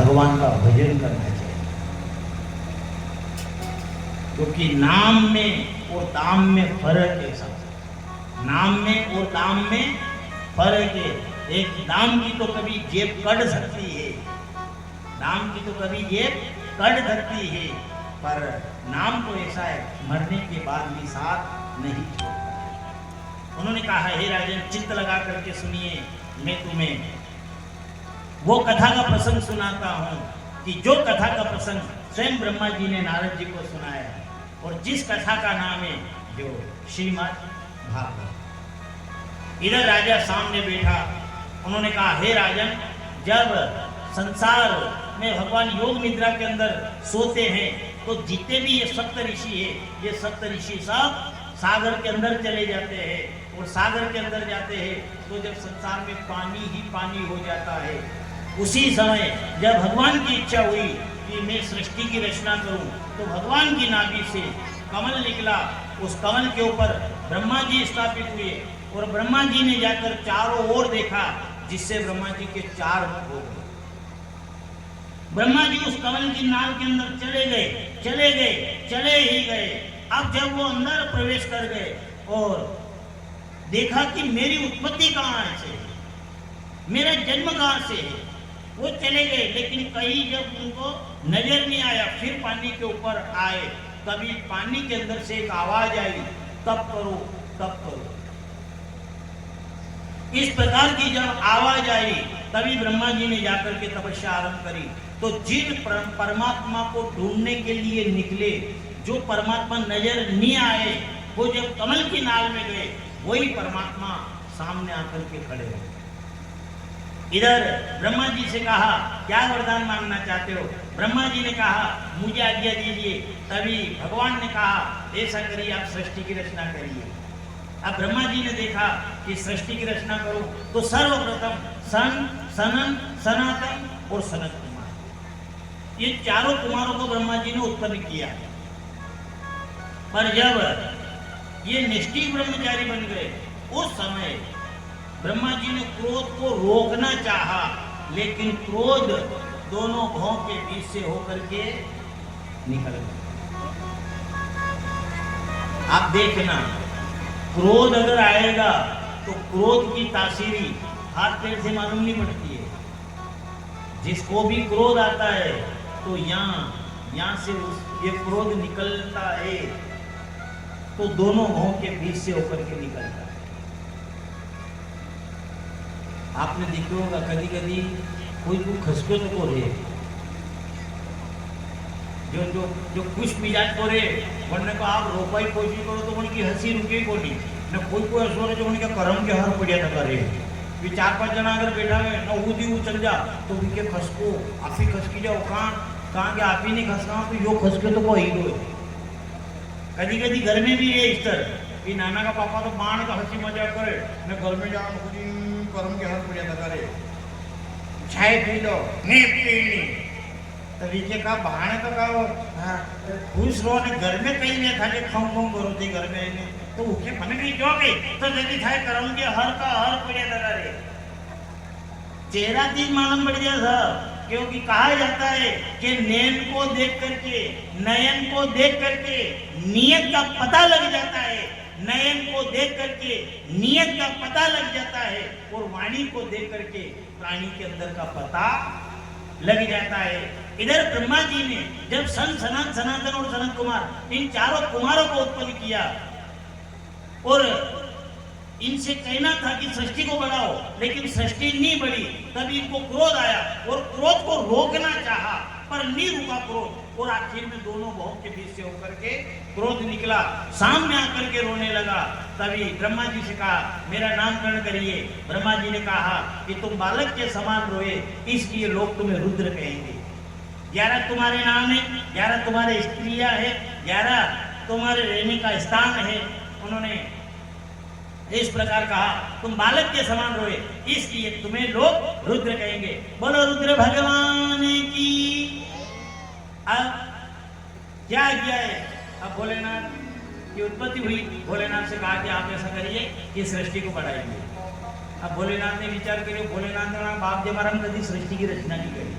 भगवान का भजन करना चाहिए, क्योंकि नाम में और दाम में फर्क है। सब नाम में और दाम में फर्क है। एक दाम की तो कभी जेब कट सकती है, नाम की तो कभी जेब कट सकती है, पर नाम तो ऐसा है मरने के बाद भी साथ नहीं छोड़ता। उन्होंने कहा, हे राजन, चित्त लगा करके सुनिए, मैं तुम्हें वो कथा का प्रसंग सुनाता हूं कि जो कथा का प्रसंग स्वयं ब्रह्मा जी ने नारद जी को सुनाया, और जिस कथा का नाम है जो श्रीमद् भागवत। इधर राजा सामने बैठा, उन्होंने कहा, हे राजन, जब संसार में भगवान योग निद्रा के अंदर सोते हैं तो जितने भी ये सप्त ऋषि है, ये सप्त ऋषि सब सागर के अंदर चले जाते हैं, और सागर के अंदर जाते हैं तो जब संसार में पानी ही पानी हो जाता है, उसी समय जब भगवान की इच्छा हुई कि मैं सृष्टि की रचना करूं, तो भगवान की नाभि से कमल निकला, उस कमल के ऊपर ब्रह्मा जी स्थापित हुए, और ब्रह्मा जी ने जाकर चारों ओर देखा, जिससे ब्रह्मा जी के 4 मुख हो गए। ब्रह्मा जी उस कमल की नाल के अंदर चले गए, चले ही गए। अब जब वो अंदर प्रवेश कर गए और देखा कि मेरी उत्पत्ति कहाँ से है, मेरा जन्म कहाँ से है, वो चले गए, लेकिन कहीं जब उनको नजर नहीं आया, फिर पानी के ऊपर आए, तभी पानी के अंदर से एक आवाज आई, तप करो, तप करो। इस प्रकार की जब आवाज आई, तभी ब्रह्मा जी ने जाकर के तपस्या आरंभ करी। तो जिन परमात्मा को ढूंढने के लिए निकले, जो परमात्मा नजर नहीं आए, वो जब कमल की नाल में गए, वही परमात्मा सामने आकर के खड़े हो। इधर ब्रह्मा जी से कहा, क्या वरदान मांगना चाहते हो? ब्रह्मा जी ने कहा, मुझे आज्ञा दीजिए। तभी भगवान ने कहा, ऐसा करिए, आप सृष्टि की रचना करिए। अब ब्रह्मा जी ने देखा कि सृष्टि की रचना करो, तो सर्वप्रथम सन, सनन, सनातन और सनत कुमार, ये चारों कुमारों को ब्रह्मा जी ने उत्पन्न किया। पर जब ये निष्ठिक ब्रह्मचारी बन गए, उस समय ब्रह्मा जी ने क्रोध को रोकना चाहा, लेकिन क्रोध दोनों भौं के बीच से होकर के निकल गया। आप देखना, क्रोध अगर आएगा तो क्रोध की तासीरी हाथ पैर से मालूम नहीं पड़ती है। जिसको भी क्रोध आता है तो यहाँ से ये क्रोध निकलता है, तो दोनों भौं के बीच से होकर के निकलता है। आपने देखा होगा कभी कभी कोई खसको तो को रे, जो खुश मिजाज को रे, वरने को आप रोपाई कोशिश करो तो उनकी हंसी रुके को नहीं न। कोई ऐसा रे जो उनके कर्म के हर पड़िया था करे, 4-5 जना अगर बैठा है न, ऊदी चल जा तो उनके खसको आप ही खसकी जाओ, कहाँ के आप ही नहीं खसका, तो यो खसके तो कोई दो। कभी कभी घर में भी है इस तरह कि नाना का पापा तो बाण का हंसी मजाक करे न, घर में जाओ कर्म के हर पड़िया था करे, चाय पी लो, नहीं पीनी, तभी के का बहाने तो का खुश रहो ने, घर में कहीं नहीं था कि खाऊं करो थी घर में, तो उके मन भी जो गई तो जल्दी थाय कर्म के हर का हर पड़िया लगा रे। चेहरा तीन मालूम बढ़ गया था, क्योंकि कहा जाता है कि नैन को देख करके, नयन को देख करके नियत का पता लग जाता है, नयन को देख करके नियत का पता लग जाता है, और वाणी को देख करके प्राणी के अंदर का पता लग जाता है। इधर ब्रह्मा जी ने जब सन, सनन, सनातन और सनत कुमार, इन चारों कुमारों को उत्पन्न किया, और इनसे कहना था कि सृष्टि को बढ़ाओ, लेकिन सृष्टि नहीं बढ़ी। तभी इनको क्रोध आया, और क्रोध को रोकना चाहा, पर नहीं रुका क्रोध, और आखिर में दोनों भौं के बीच से होकर के क्रोध निकला, सामने आकर के रोने लगा। तभी ब्रह्मा जी से कहा, मेरा नामकरण करिए। ब्रह्मा जी ने कहा कि तुम बालक के समान रोए, इसलिए लोग तुम्हें रुद्र कहेंगे। 11 तुम्हारे नाम है, 11 तुम्हारे स्त्रियां है, 11 तुम्हारे रहने का स्थान है। उन्होंने इस प्रकार कहा, तुम बालक के समान रोए, इसलिए तुम्हें लोग रुद्र कहेंगे। बोलो रुद्र भगवान की। अब क्या किया है? अब भोलेनाथ की उत्पत्ति हुई, भोलेनाथ से कहा कि आप ऐसा करिए कि सृष्टि को बढ़ाइए। अब भोलेनाथ ने विचार करिए, भोलेनाथ ने कहा, बाप जी हमारा हम कभी सृष्टि की रचना नहीं करी,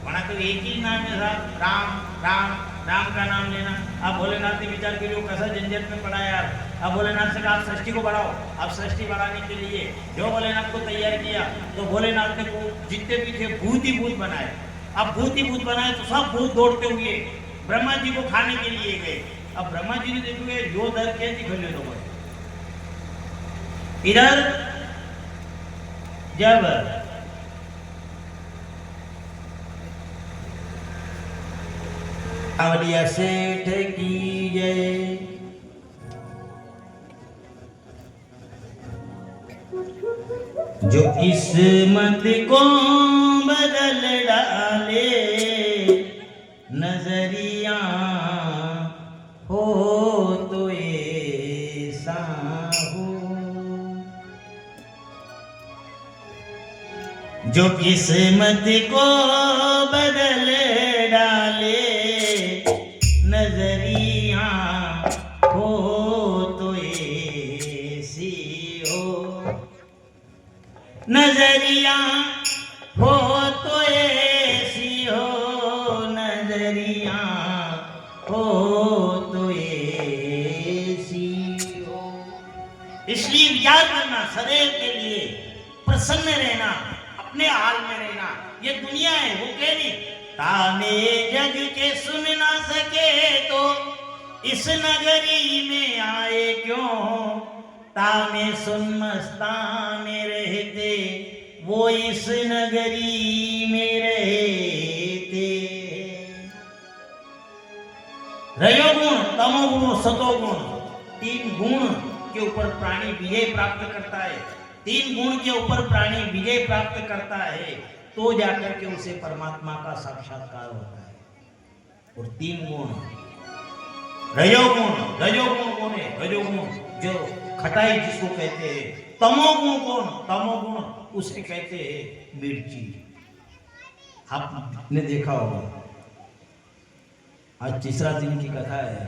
वहां तो एक ही नाम है साहब, राम राम राम का नाम लेना। आप भोलेनाथ ने विचार करिए कैसा झंझट में पड़ा यार। अब भोलेनाथ से कहा आप सृष्टि को बढ़ाओ। अब सृष्टि बढ़ाने के लिए जो भोलेनाथ को तैयार किया तो भोलेनाथ ने जितने भी थे भूत ही भूत बनाए। अब भूत ही भूत बनाए तो सब भूत दौड़ते हुए ब्रह्मा जी को खाने के लिए गए। अब ब्रह्मा जी ने देखो यो दर क्या दिखले लोग इधर जब आवलिया सेठ की जय, जो किस्मत को बदल डाले नजरिया हो तो ऐसा हो, जो किस्मत को बदल डाले नजरिया हो तो ऐसी हो, नजरिया हो तो ऐसी हो, नजरिया हो तो ऐसी हो। इसलिए विचार करना, सदैव के लिए प्रसन्न रहना, अपने हाल में रहना। ये दुनिया है, वो कह नहीं ताने जग के सुन ना सके तो इस नगरी में आए क्यों, ताने सुन मस्ताने रहते वो इस नगरी में रहते। रजोगुण, तमोगुण, सतोगुण, तीन गुण के ऊपर प्राणी विजय प्राप्त करता है। तीन गुण के ऊपर प्राणी विजय प्राप्त करता है तो जाकर के उसे परमात्मा का साक्षात्कार होता है। और तीन गुण, रजोगुण, रजोगुण कौन है? रजोगुण जो खटाई जिसको कहते हैं। तमोगुण कौन? तमोगुण उसे कहते हैं मिर्ची। आपने देखा होगा, आज तीसरा दिन की कथा है।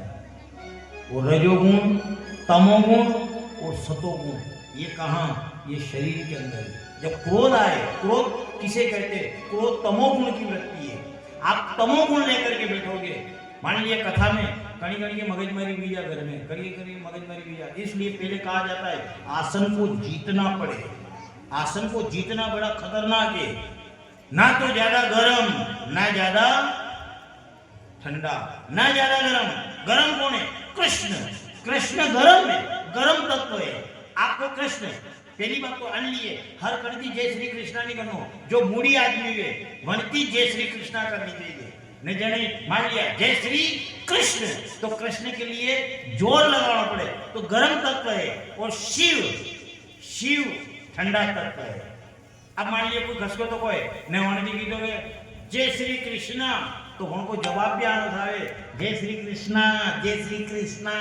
वो रजोगुण, तमोगुण और सतोगुण, ये कहाँ? ये शरीर के अंदर। जब क्रोध आए, क्रोध किसे कहते हैं? क्रोध तमोगुण की वृत्ति है। आप तमोगुण लेकर के बैठोगे, मान लीजिए कथा में कहीं कहीं के मगजमारी भी जा, घर में कहीं कहीं मगजमारी भी जा। इसलिए पहले कहा जाता है आसन को जीतना पड़े। आसन को जीतना बड़ा खतरनाक है। ना तो ज्यादा गर्म, ना ज्यादा ठंडा, ना ज्यादा गरम। गरम कौन है? कृष्ण। कृष्ण गरम है, गरम तत्व है। आपको कृष्ण पहली बात तो अन लिए हर करती जय श्री कृष्णा नहीं करनो। जो मूडी आदमी है वनती जय श्री कृष्णा करनी चाहिए। न जने मान लिया जय श्री कृष्ण तो कृष्ण के लिए जोर लगाना पड़े तो गर्म तत्व है। और शिव, शिव ठंडा तत्व है। अब मान लिया कोई घसको तो कोई न होने की तो जय श्री कृष्णा तो उनको जवाब भी आना था जय श्री कृष्णा, जय श्री कृष्णा।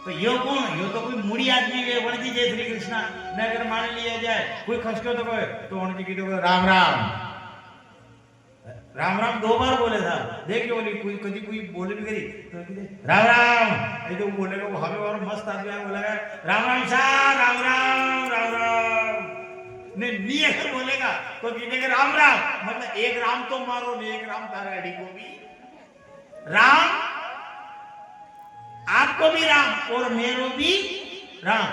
तो यो कौन? यो तो कोई मूडी आदमी है, वणती जय श्री कृष्णा न अगर मान लिया जाए कोई खसको तो कोई तो वणती की तो राम राम, राम राम दो बार बोले था। देखिए बोली कोई कभी कोई बोले भी करी तो राम राम ये तो बोलेगा वो हमें और मस्त आदमी है बोलेगा राम राम शाह, राम राम, राम राम ने नी अगर बोलेगा तो कहने राम राम मतलब एक राम तो मारो ने एक राम तारा अड़ी को भी राम, आपको भी राम और मेरो भी राम।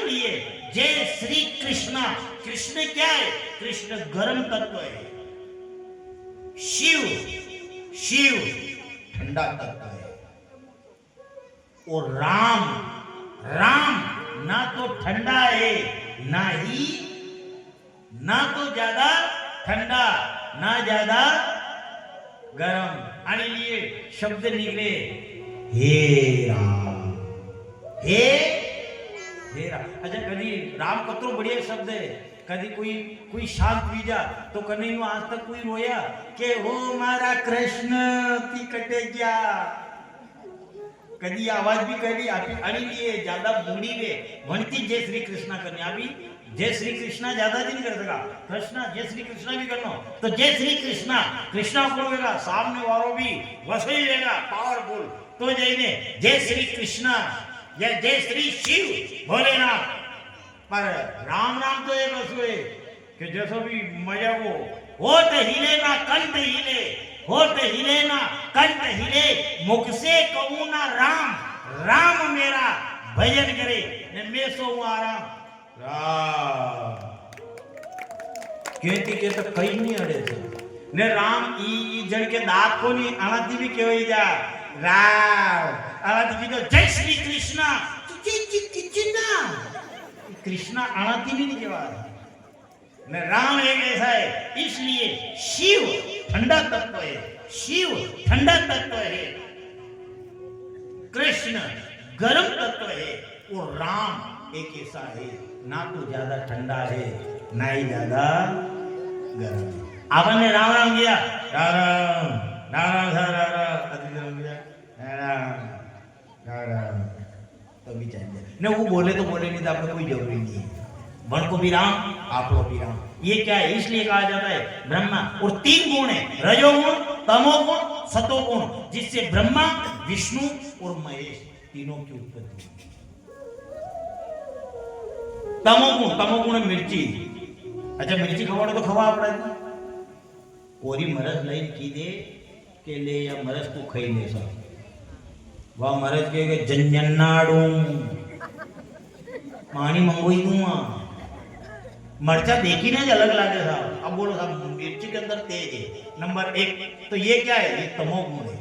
लिए जय श्री कृष्णा। कृष्ण क्या है? कृष्ण गर्म तत्व है। शिव, शिव ठंडा तत्व है। और राम, राम ना तो ठंडा है ना ही, ना तो ज्यादा ठंडा ना ज्यादा गरम। आने लिए शब्द निकले हे राम, हे राम। अच्छा कभी राम कतरो बढ़िया शब्द है। कभी कोई शांत बीजा तो कभी आज तक कोई रोया के हो मारा कृष्ण ती कटे गया। कभी आवाज भी करी अड़ी लिए ज्यादा बूढ़ी वे वनती जय श्री कृष्णा करने अभी जय श्री कृष्णा ज्यादा दिन कर सका। कृष्णा जय श्री कृष्णा भी करना तो जय श्री कृष्णा, कृष्णा को होगा सामने वालों भी वसई रहेगा पावरफुल तो जैने जय श्री कृष्णा या जय श्री शिव भोलेनाथ। पर राम राम तो एक वस्तु है कि जैसा भी मजा वो होठ हिले ना कंठ हिले, होठ हिले ना कंठ हिले, मुख से कहूं ना राम, राम मेरा भजन करे ने मैं सो आराम। राम कहती के तो कई नहीं अड़े છે ને રામ ઈ જણ કે દાંત કોની આનાથી બી કહેવાય જા રામ આનાથી કીધો જય શ્રી કૃષ્ણ कृष्णा आनाती भी नहीं कहेवाय ने राम एक ऐसा है इसलिए शिव ठंडा तत्व है, शिव ठंडा तत्व है, कृष्ण गर्म तत्व है और राम एक ऐसा है ना तो ज्यादा ठंडा है ना ही ज्यादा गर्म। आपने राम राम किया, राम राम राम राम राम राम किया, राम राम तो भी चाहिए ने वो बोले तो बोले नहीं तो आपको कोई जरूरी नहीं है। वन को भी राम आप लोग भी राम, ये क्या है इसलिए कहा जाता है ब्रह्मा और 3 गुण है रजोगुण तमोगुण सतोगुण जिससे ब्रह्मा विष्णु और महेश तीनों की उत्पत्ति। तमोगुण मिर्ची, अच्छा मिर्ची खवाड़ो तो खवा पड़ा कोरी मरज लઈને કીધે કે લે આ મરજ તું ખાઈ લે સર વા મરજ કે જંજનાડું પાણી મંગોઈ दूं मर्चा देखी ना अलग लागे साहब। अब बोलो साहब मिर्ची के अंदर तेज है नंबर 1 तो ये क्या है ये तमोगुण है।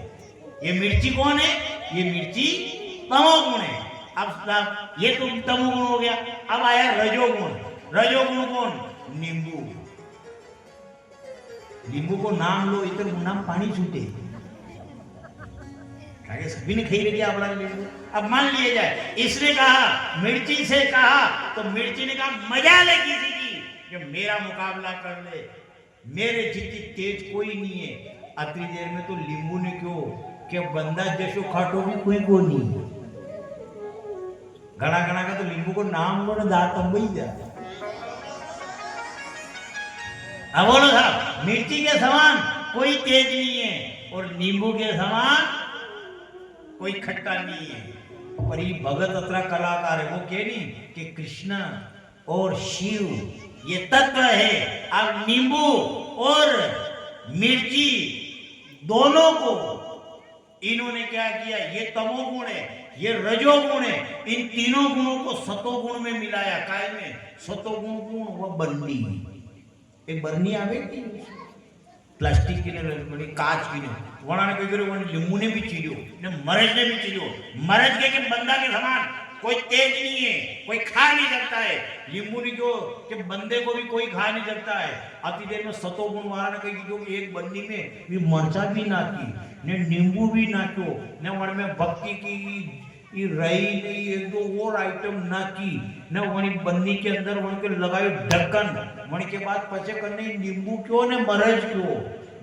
ये मिर्ची कौन है ये मिर्ची तमोगुण है। अब साहब ये तो तमोगुण हो गया। अब आया रजोगुण। रजोगुण कौन नींबू। नींबू को नाम लो इधर नाम पानी छूटे सभी ने खाई लिया अपना नींबू। अब मान लिया जाए इसने कहा मिर्ची से कहा तो मिर्ची ने कहा मजा ले किसी की कि मेरा मुकाबला कर ले, मेरे जितनी तेज कोई नहीं है। अतरी देर में तो नींबू ने क्यों कि बंदा जैसो खाटो भी कोई को नहीं घना घना का तो नींबू को नाम लो ना दांत अंबई जाता। अब बोलो साहब मिर्ची के समान कोई तेज नहीं है और नींबू के समान कोई खट्टा नहीं है। पर ये भगत अतरा कलाकार है वो कह नहीं कि कृष्ण और शिव ये तत्व है। अब नींबू और मिर्ची दोनों को इन्होंने क्या किया ये तमोगुण है ये रजोगुण है। इन तीनों गुणों को सतोगुण में मिलाया। काय में सतोगुण गुण वो बन्नी एक बर्नी आवे प्लास्टिक की ने काच की ने वणा ने कई वन लींबू ने भी चीरियो ने मरज ने भी चीरियो। मरज के बंदा के समान कोई तेज नहीं है कोई खा नहीं सकता है। लींबू ने जो कि बंदे को भी कोई खा नहीं सकता है। अति देर में सतोगुण वाला ने कही जो एक बन्नी में भी मरचा भी नाखी ने नींबू भी नाख्यो ने वन में भक्ति की ये रही नहीं एक दो और आइटम ना की न वही बन्नी के अंदर वन के लगाए ढक्कन वही के बाद पचे करने नींबू क्यों ने मरज क्यों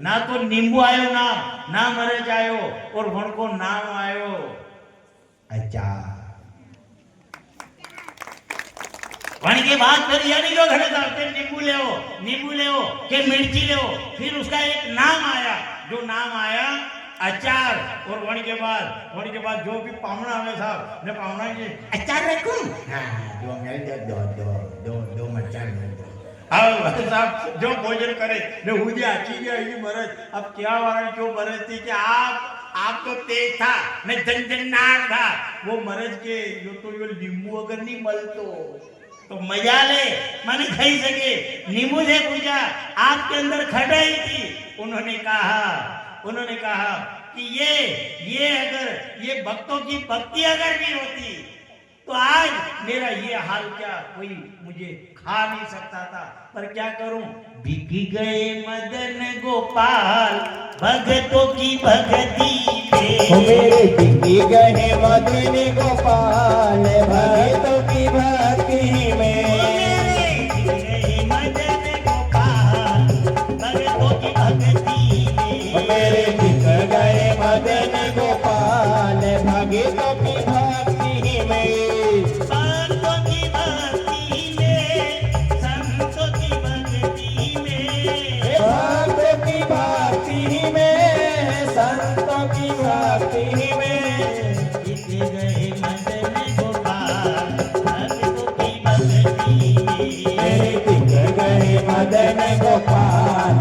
ना तो नींबू आयो ना मरज आयो और वन को नाम आयो अचार। वन के बाद फिर यह नहीं जो घड़े साहब नींबू ले के मिर्ची ले फिर उसका एक नाम आया जो नाम आया अचार। और वणी के बाद जो भी पावना हमें साहब ने पावना के अचार रखूं जो मेरे दो मचार अब साहब जो भोजन करे ने हुदी आची गया ये मरज। अब क्या वाला जो मरज थी कि आप तो तेज था ने जनजनाट था वो मरज के जो तो यो नींबू अगर नहीं मलतो तो मजा ले माने खाई सके। नींबू से पूछा आपके अंदर खटाई थी उन्होंने कहा कि ये अगर ये भक्तों की भक्ति अगर नहीं होती तो आज मेरा ये हाल क्या कोई मुझे खा नहीं सकता था। पर क्या करूं बिक गए मदन गोपाल भगतों की भक्ति में मेरे बिक गए मदन गोपाल भगतों की भक्ति में मेरे बिक गए मदन गोपाल भगतों की भक्ति में संतों की भक्ति में संतों की भक्ति में भक्तों की भक्ति में संतों की भक्ति में बिक गए मदन गोपाल भगतों की भक्ति में मेरे बिक गए मदन गोपाल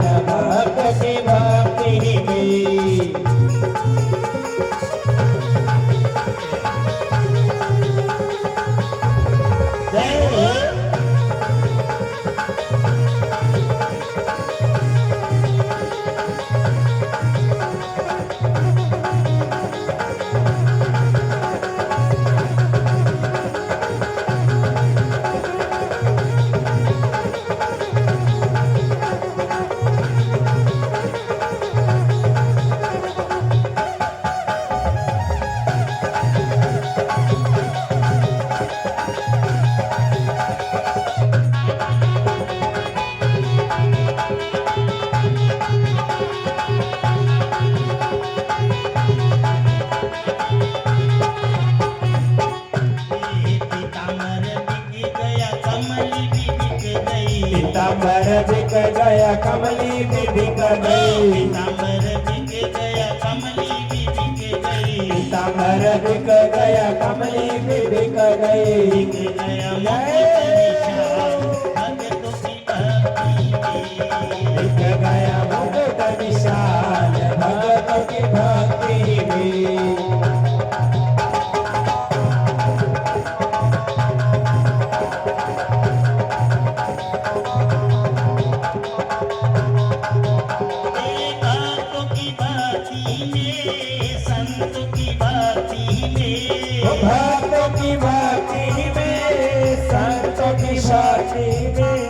गया कमली भी बिक गई पीताम्बर बिक गया कमली भी बिक गई पीताम्बर बिक गया कमली भी बिक गई बिक गया मुकुट विशाल भक्तों की भक्ति में बिक गया मुकुट विशाल भक्तों की भक्ति में भक्तों की भक्ति में संतों की भक्ति में भक्तों की भक्ति में संतों की भक्ति में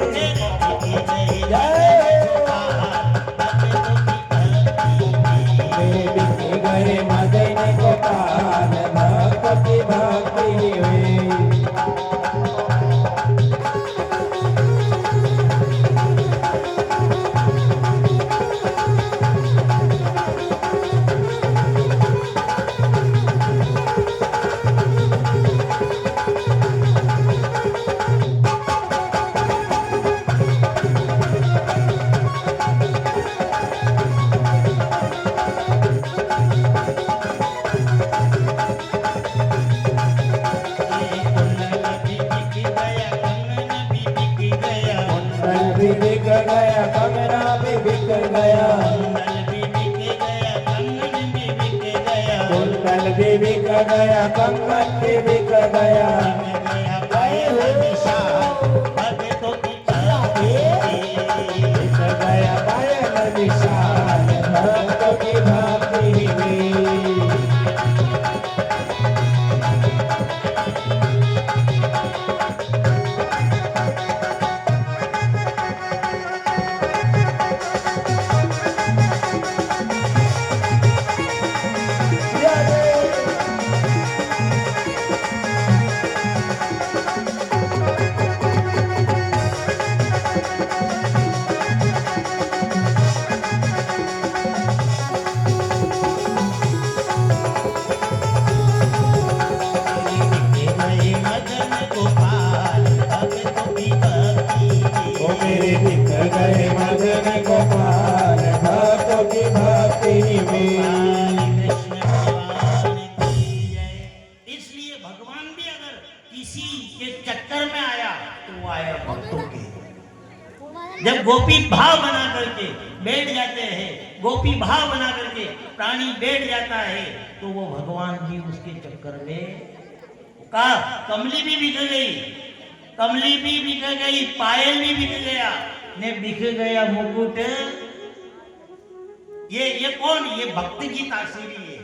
बिक गए मदन गोपाल भक्तों की भक्ति में भी बिक गया कमरा भी बिक गया कुंडल भी बिक गया कंगन भी बिक गया बिक गया पायल विशाल भक्तों की भक्ति में मेरे बिक गए मदन गोपाल भक्तों की भक्ति में इसलिए भगवान भी अगर किसी के चक्कर में आया तो वो आया भक्तों के। जब गोपी भाव बना करके बैठ जाते हैं, गोपी भाव बना करके प्राणी बैठ जाता है तो वो भगवान जी उसके चक्कर में का कमली भी बिक गई, कमली भी बिक गई, पायल भी बिक गया, ने बिक गया मुकुट। ये कौन? ये भक्त की तासीरी है।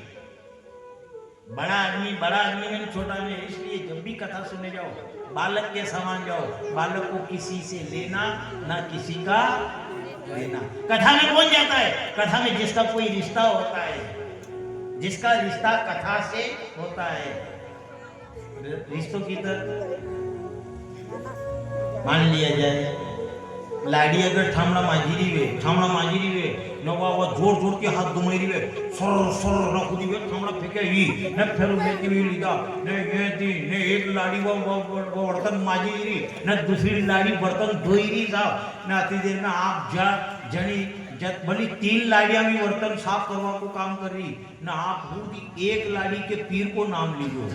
बड़ा आदमी में छोटा में। इसलिए जब भी कथा सुने जाओ बालक के समान जाओ। बालक को किसी से लेना ना किसी का लेना। कथा में कौन जाता है? कथा में जिसका कोई रिश्ता होता है, जिसका रिश्ता कथा से होता है। रिश्तों की तरह मान लिया जाए लाडी अगर ठामड़ा मांझी वे नवा वो जोर के हाथ घुमाई वे सर रख दी वे ठामड़ा फेंके ही न फिर बेटी भी लीदा ने ये दी ने एक लाड़ी वो बर्तन मांझी री न दूसरी लाड़ी बर्तन धोई री साहब न आती देर में आप जा जनी जब भली 3 लाड़ियां भी बर्तन साफ करवा को काम कर रही न आप खुद एक लाड़ी के पीर को नाम लीजो।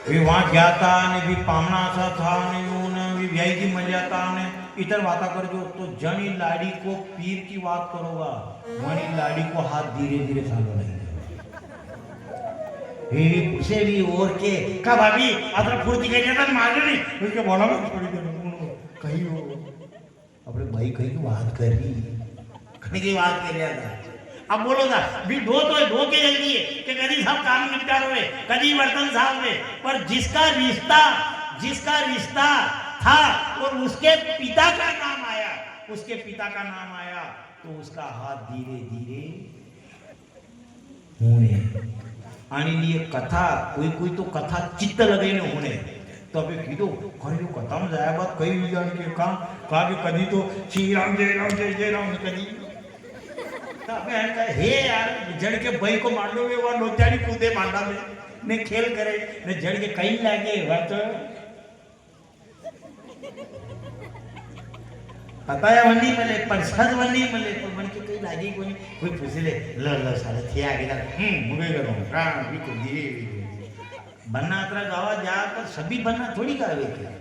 वे वहां जाता ने भी पामना सा था ने भी व्याई की मर जाता ने इधर बाता कर जो तो जनी लाड़ी को पीर की बात करोगा वनी लाड़ी को हाथ धीरे धीरे सालो नहीं उसे भी और के का भाभी अदर फुर्ती के जाता मार नहीं उसके बोला मैं छोड़ी दे कहीं हो अपने भाई कहीं की बात कर रही कहीं की बात कर रहा था। अब बोलो ना भी दो के जल्दी है कि कभी सब काम निपटा रहे कभी बर्तन साफ हुए पर जिसका रिश्ता था और उसके पिता का नाम आया तो उसका हाथ धीरे धीरे होने आने लिए कथा कोई तो कथा चित्त लगे न होने तो अभी कीधो खरी कथा में जाया बात कई भी जान के काम कहा कि कभी तो श्री राम जय राम कभी हे यार जड़ के भाई को मार लो वो लोचारी कूदे मांडा में ने खेल करे ने जड़ के कहीं लागे वह तो पताया वनी मले परसाद वनी मले तो मन के कई लागी कोई पूछ ले ल साले थे आगे जा मुगे करो का भी को दिए बन्ना अतरा गावा जा पर सभी बन्ना थोड़ी गावे के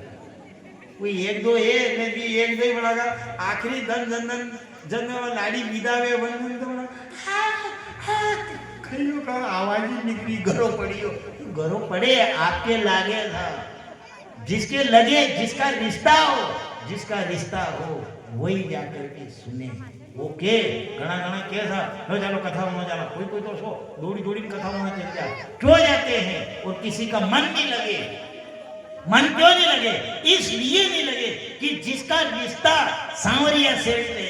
कोई एक दो है ने भी एक दो बड़ागा आखिरी जन लाड़ी विदावे बन तो बड़ा खइयो का आवाज ही निकली घरो पड़े आपके लागे था जिसके लगे जिसका रिश्ता हो वही जाकर के सुने ओके घना के था नो चलो कथा होना चला कोई तो सो दौड़ी कथा होना चल जाए क्यों जाते हैं और किसी का मन क्यों नहीं लगे इसलिए नहीं लगे कि जिसका रिश्ता सांवरिया सेठ से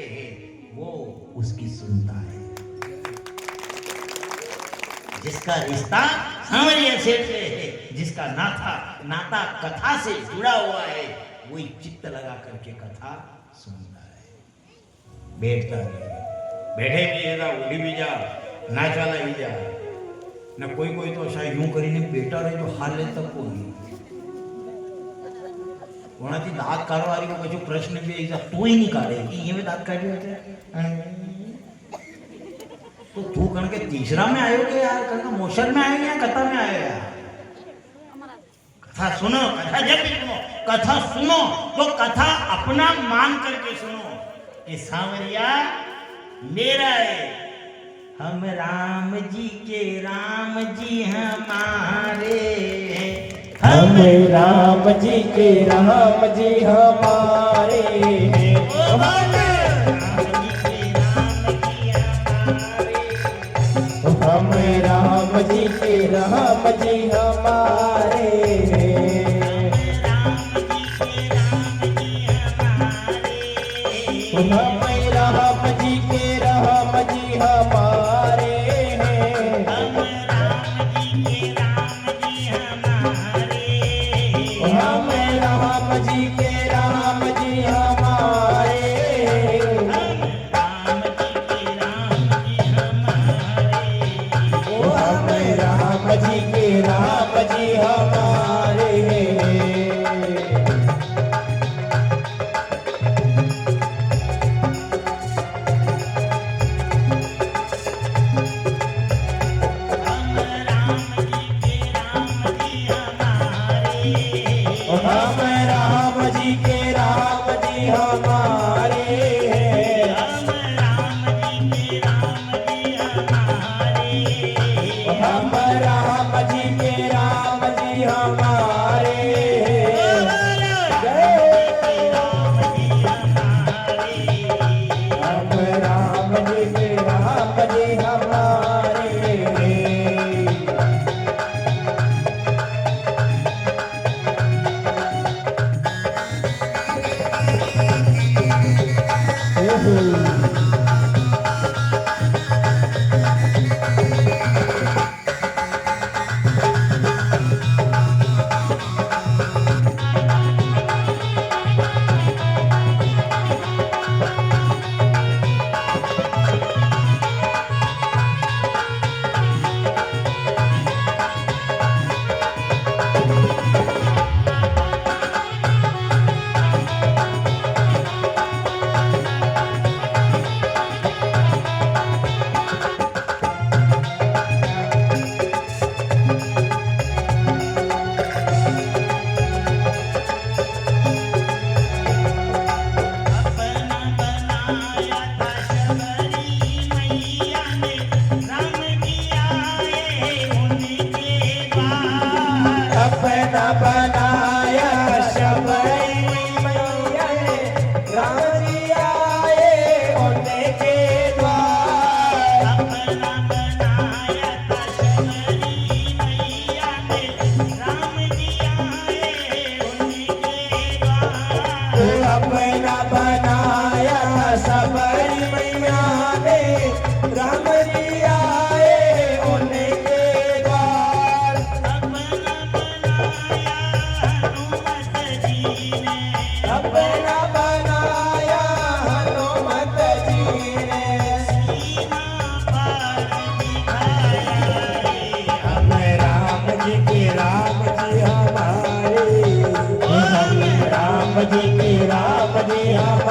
है वो उसकी सुनता है जिसका रिश्ता सांवरिया सेठ से है जिसका नाता कथा से जुड़ा हुआ है वही चित्त लगा करके कथा सुनता है बैठे भी जा उड़ी भी जा नाचाला भी जा ना कोई तो ऐसा यूं કરીને बेटा रहे जो हाल तक कोई कोणाची दात काढवारी को कशो प्रश्न बी एकदा तोही नहीं काढे की ये दात काढले होते तो तू कण के तीसरा में आयो के यार कण का मोशन में आयो या कथा में आयो यार कथा सुनो कथा सुनो तो कथा अपना मान करके सुनो कि सांवरिया मेरा है हम राम जी के राम जी हमारे हम राम जी के राम जी हमारे हम राम जी के राम जी हमारे हम राम जी के राम जी हमारे हम राम जी के राम जी हमारे हम राम जी के राम जी हमारे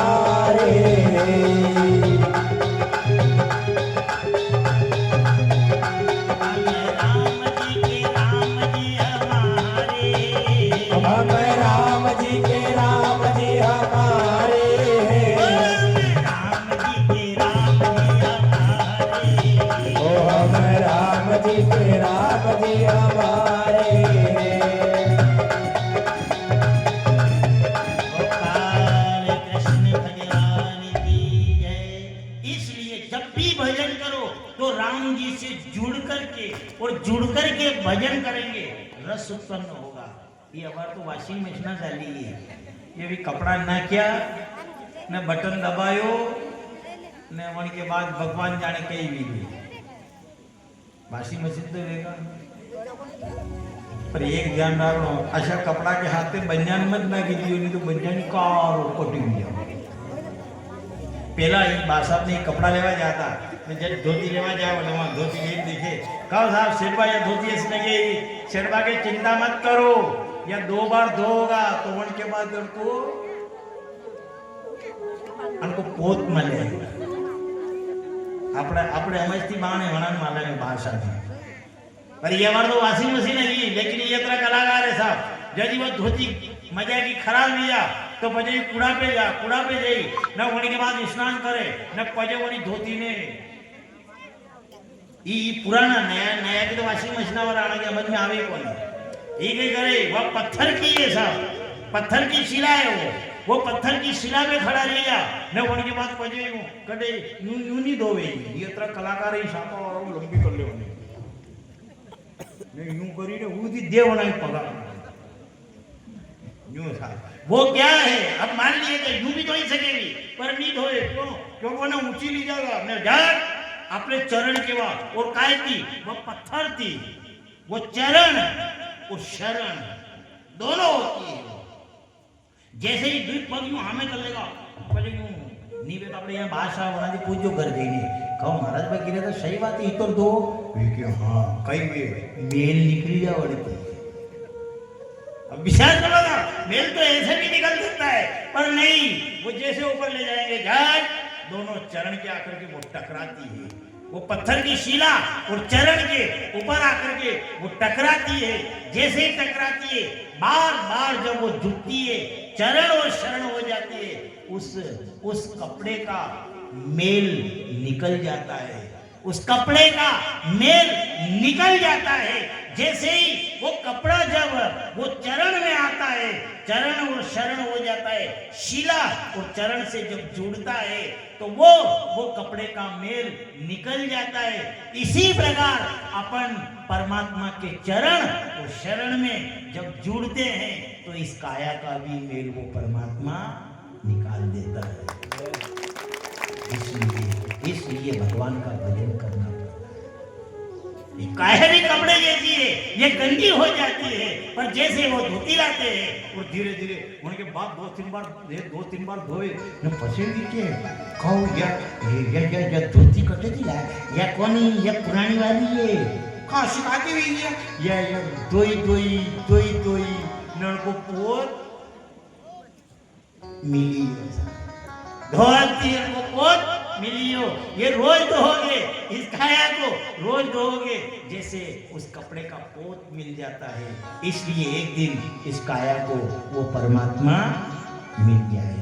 हमारे हम राम जी के राम जी हमारे ओ हम राम जी के राम जी हमारे कृष्ण भगवान की जय। इसलिए जब भी भजन करो तो राम जी से जुड़ करके और जुड़ करके भजन करेंगे, रस उत्पन्न होगा। ये हमारे तो वॉशिंग मशीन झाली है, ये भी कपड़ा नाख्या ने बटन दबायो ने मन के बाद भगवान जाने कहीं भी गई। वॉशिंग मशीन तो रहेगा, पर एक ध्यान रखो, अशा कपड़ा के हाथ में बंजान मत नाखी दियो, नहीं तो बंजान कारो कोटी गया। पहला ही बासाब ने कपड़ा लेवा जाता, जब धोती लेवा जाओ तो वहाँ धोती ले दिखे, कहो साहब शेरबा या धोती ऐसी लगे, शेरबा के चिंता मत करो, या 2 बार धोगा तो वन के बाद तो उनको पोत मले। આપણે સમજથી બાણે વણાન માલાની ભાષા છે, पर ये बार तो वॉशिंग मशीन है, लेकिन ये तरह कलाकार है साहब। यदि वो धोती मजा की खराब लिया तो पजे कूड़ा पे जाई न होने के बाद स्नान करे न पजे वही धोती ने ये पुराना नया की तो वॉशिंग मशीन वाला आना के समझ में आवे कौन ये कहीं करे। वह पत्थर की है साहब, पत्थर की शिला है, वो पत्थर की शिला में खड़ा लिया न होने के बाद पजे कदे यूं नहीं धोवे। ये तरह कलाकार ही शापा और लंबी कर ले यूं करी उदी देवना पगा यूं था। वो क्या है, अब मान लिए कि यूं भी तो ही सकेगी पर नहीं धोए क्यों वो ना ऊंची ली जाएगा मैं जाट अपने चरण के बाद और काय थी वो पत्थर थी, वो चरण और शरण दोनों होती है। जैसे ही द्वीप पग यूं हमें कर लेगा पहले यूं नीवे तो अपने यहाँ भाषा बना दी पूजो कर देंगे, कहो महाराज भाई गिरे तो सही बात है तो दो हाँ कहीं भी मेल निकली जा बढ़ती। अब विचार करो ना, मेल तो ऐसे भी निकल सकता है पर नहीं, वो जैसे ऊपर ले जाएंगे जज दोनों चरण के आकर के वो टकराती है, वो पत्थर की शिला और चरण के ऊपर आकर के वो टकराती है। जैसे ही टकराती है बार बार जब वो झुकती है चरण और शरण हो जाती है, उस कपड़े का मेल निकल जाता है, उस कपड़े का मेल निकल जाता है। जैसे ही वो कपड़ा जब वो चरण में आता है, चरण और शरण हो जाता है, शिला और चरण से जब जुड़ता है तो वो कपड़े का मेल निकल जाता है। इसी प्रकार अपन परमात्मा के चरण और शरण में जब जुड़ते हैं तो इस काया का भी मेल वो परमात्मा निकाल देता है। इसलिए भगवान का भजन करना पड़ता है। काया भी कपड़े जैसी है, ये गंदी हो जाती है पर जैसे वो धोती लाते हैं और धीरे धीरे उनके बाद 2-3 बार धोए न पसेगी के कहो या धोती कटे थी या कोनी या पुरानी वाली है कहाँ सिखाती हुई है या दोई नलको पोत मिली धोती को पोत मिलियो, ये रोज धोगे, इस काया को रोज धोगे जैसे उस कपड़े का पोत मिल जाता है। इसलिए एक दिन इस काया को वो परमात्मा मिल जाए।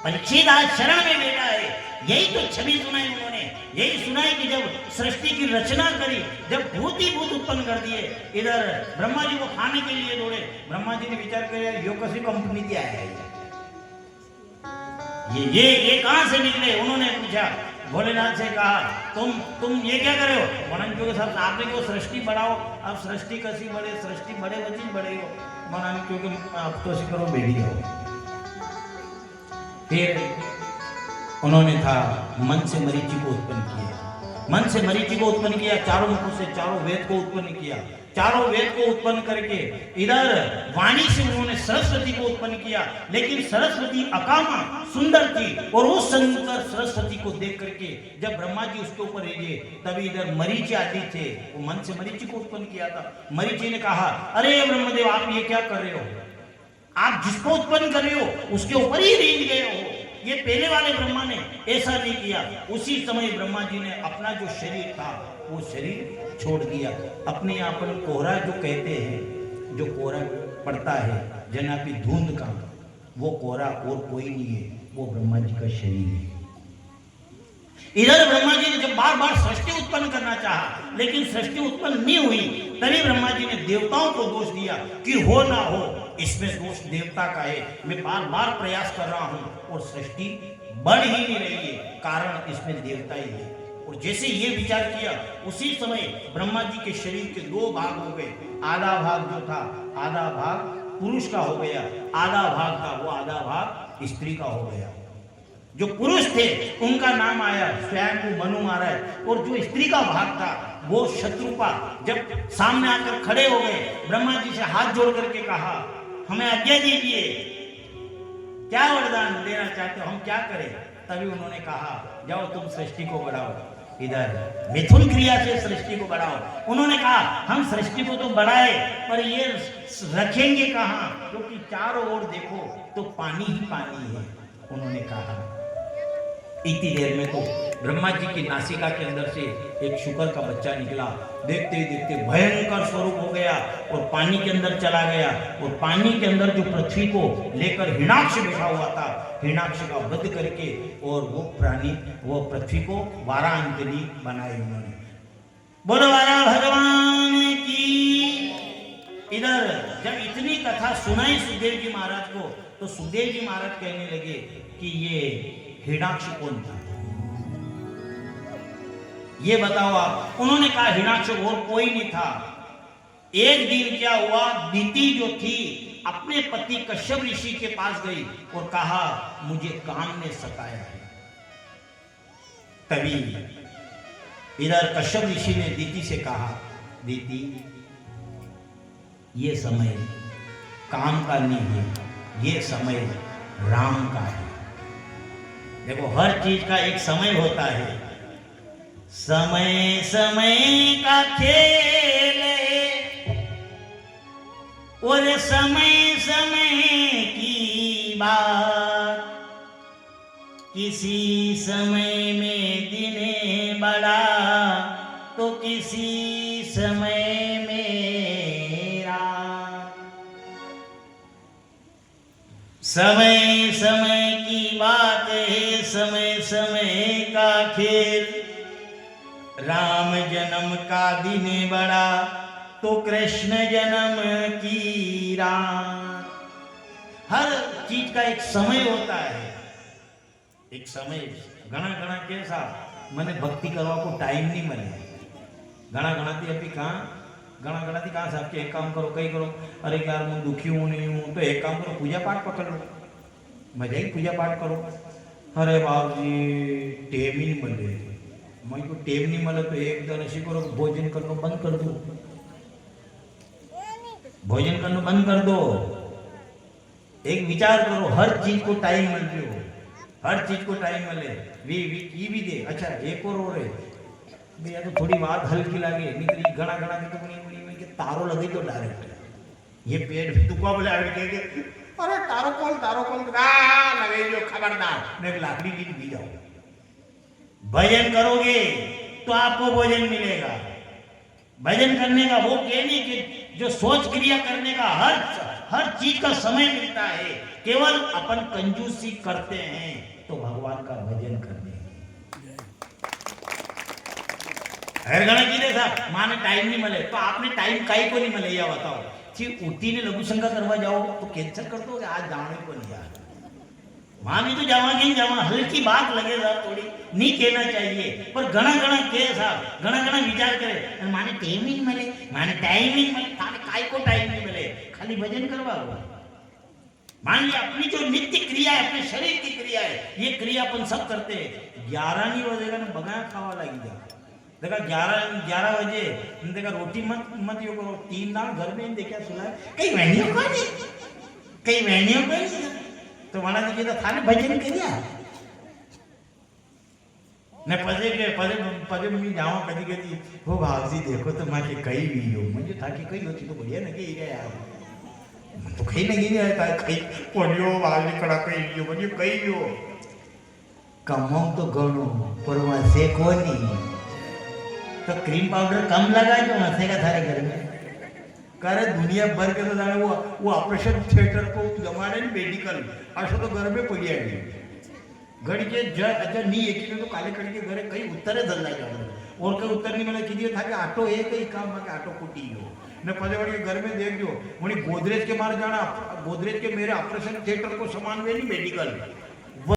परीक्षित आज शरण में बैठा है, यही तो छवि सुनाई उन्होंने, यही सुनाई कि जब सृष्टि की रचना करी, जब भूत ही भूत उत्पन्न कर दिए, इधर ब्रह्मा जी को खाने के लिए दौड़े। ब्रह्मा जी ने विचार किया यो कैसी कंपनी की आया है ये कहां से निकले। उन्होंने पूछा, भोलेनाथ से कहा तुम ये क्या कर रहे हो। मनन क्योंकि साहब आपने क्यों सृष्टि बढ़ाओ, अब सृष्टि कैसी बढ़े, सृष्टि बढ़े वही बढ़े हो। मनन क्योंकि आप तो ऐसी करो बेड़ी हो। फिर उन्होंने था मन से मरीचि को उत्पन्न किया, मन से मरीचि को उत्पन्न किया, चारों मुखों से चारों वेद को उत्पन्न किया, चारों वेद को उत्पन्न करके इधर वाणी से उन्होंने सरस्वती को उत्पन्न किया। लेकिन सरस्वती अकामा सुंदर थी और उस सुंदर सरस्वती को देख करके जब ब्रह्मा जी उसके ऊपर रेजे तभी इधर मरीचि आदि थे, वो मन से मरीचि को उत्पन्न किया था। मरीचि ने कहा, अरे ब्रह्मदेव आप ये क्या कर रहे हो, आप जिसको उत्पन्न कर रहे हो उसके ऊपर ही रीझ गए हो। ये पहले वाले ब्रह्मा ने ऐसा नहीं किया। उसी समय ब्रह्मा जी ने अपना जो शरीर था वो शरीर छोड़ दिया। अपने आप पर कोहरा जो कहते हैं, जो कोहरा पड़ता है जनाबी धुंध का, वो कोहरा और कोई नहीं है, वो ब्रह्मा जी का शरीर है। इधर ब्रह्मा जी ने जब बार बार सृष्टि उत्पन्न करना चाहा, लेकिन सृष्टि उत्पन्न नहीं हुई, तभी ब्रह्मा जी ने देवताओं को दोष दिया कि हो ना हो, इसमें दोष देवता का है। मैं बार बार प्रयास कर रहा हूं और सृष्टि बढ़ ही नहीं रही है, कारण इसमें देवता ही है। और जैसे ये विचार किया, उसी समय ब्रह्मा जी के शरीर के दो भाग हो गए। आधा भाग जो था, आधा भाग पुरुष का हो गया, आधा भाग था वो आधा भाग स्त्री का हो गया। जो पुरुष थे उनका नाम आया स्वयं को मनु महाराज, और जो स्त्री का भाग था वो शत्रुपा। जब सामने आकर खड़े हो गए, ब्रह्मा जी से हाथ जोड़ करके कहा, हमें आज्ञा दीजिए, क्या वरदान देना चाहते हो, हम क्या करें। तभी उन्होंने कहा, जाओ तुम सृष्टि को बढ़ाओ, इधर मिथुन क्रिया से सृष्टि को बढ़ाओ। उन्होंने कहा, हम सृष्टि को तो बढ़ाए, पर ये रखेंगे कहां, क्योंकि चारों ओर देखो तो पानी ही पानी है। उन्होंने कहा, इतनी देर में तो ब्रह्मा जी की नासिका के अंदर से एक शुकर का बच्चा निकला। देखते ही देखते भयंकर स्वरूप हो गया और पानी के अंदर चला गया। और पानी के अंदर जो पृथ्वी को लेकर हिरणाक्ष बैठा हुआ था, हिरणाक्ष का वध करके और वो प्राणी, वो पृथ्वी को वारांजलि बनाई उन्होंने। बोलो वारा भगवान की। इधर जब इतनी कथा सुनाई सुखदेव जी महाराज को, तो सुखदेव जी महाराज कहने लगे कि ये हिरणाक्ष कौन था, ये बताओ आप। उन्होंने कहा, हिरणाक्ष और कोई नहीं था। एक दिन क्या हुआ, दीति जो थी अपने पति कश्यप ऋषि के पास गई और कहा, मुझे काम ने सताया है। तभी इधर कश्यप ऋषि ने दीति से कहा, दीति ये समय काम का नहीं है, ये समय राम का है। देखो, हर चीज का एक समय होता है। समय समय का खेल है और समय समय की बात। किसी समय में दिन बड़ा तो किसी समय में रात। समय समय की बात है, समय समय का खेल। राम जन्म का दिन बड़ा तो कृष्ण जन्म की रात। हर चीज का एक समय होता है, एक समय। घना घना कैसा मैंने भक्ति करवा को टाइम नहीं मिले। घना घना थी अभी कहाँ साहब के एक काम करो, कहीं करो। अरे यार मैं दुखी हूँ, नहीं हूँ, तो एक काम करो, पूजा पाठ पकड़ लो, मजा ही पूजा पाठ करो। अरे बाबू जी टेम ही नहीं मिले, मैं को टेम नहीं मिले तो एक दिन ऐसी करो, भोजन करना बंद कर दो, भोजन करना बंद कर दो। एक विचार करो, हर चीज को टाइम मिल रही हो, हर चीज को टाइम मिले। वी भी दे। अच्छा एक और है भैया, तो थोड़ी बात हल्की लगे, निकली घना घना के तो नहीं के तारो लगे तो डायरेक्ट ये पेट दुखा बोले के अरे तारो कौन लगे जो खबरदार, मैं लाकड़ी की भी जाओ। भजन करोगे तो आपको भोजन मिलेगा। भजन करने का वो कहने कि जो सोच क्रिया करने का हर चीज का समय मिलता है। केवल अपन कंजूसी करते हैं तो भगवान का भजन करने हरगणा कीधे साहब माने टाइम नहीं मिले तो आपने टाइम काई को नहीं मिले, या बताओ। उठी ने लघु शंका करवा जाओ तो कैंसर कर दो, आज जाने को नहीं यार, वहां भी तो जावा हल्की बात लगेगा, थोड़ी नहीं कहना चाहिए। पर घना के साहब घना विचार करे, माने टाइम ही नहीं मिले, माने टाइम ही नहीं मिले, ताने काय को टाइम नहीं मिले, खाली भजन करवा हुआ। मान लिया अपनी जो नित्य क्रिया है, अपने शरीर की क्रिया है, ये क्रिया अपन सब करते हैं। 11 नहीं बजेगा ना बगाया खावा लगी जा। देखा 11 बजे देखा रोटी मत यो करो, 3 नाल घर में देखा सुना कई वहनियों को नहीं तो वहां देखिए तो थाने भजन करिया ने पदे मी जावा कधी हो भावजी देखो तो मां के कई भी हो मुझे था कि कई होती तो बढ़िया लगे यार। तो कहीं नहीं जाता कहीं पोलियो वाली कड़ा कहीं गयो बनी कहीं गयो कमाऊ तो घणो पर वसे कोनी तो क्रीम पाउडर कम लगाए तो हंसेगा थारे घर में करे दुनिया भर के तो जाने वो ऑपरेशन थिएटर को जमाने नहीं मेडिकल ऐसा तो घर में पड़ी आई घड़ी के अच्छा नहीं एक तो काले कड़ी के घरे कहीं उत्तरे धंधा जाओ और कहीं उत्तर नहीं मैंने कीजिए था कि ऑटो एक ही काम में ऑटो कुटी गयो ने पदे वाले घर में देख जो वही गोदरेज के मारे जाना गोदरेज के मेरे ऑपरेशन थिएटर को सामान में नहीं मेडिकल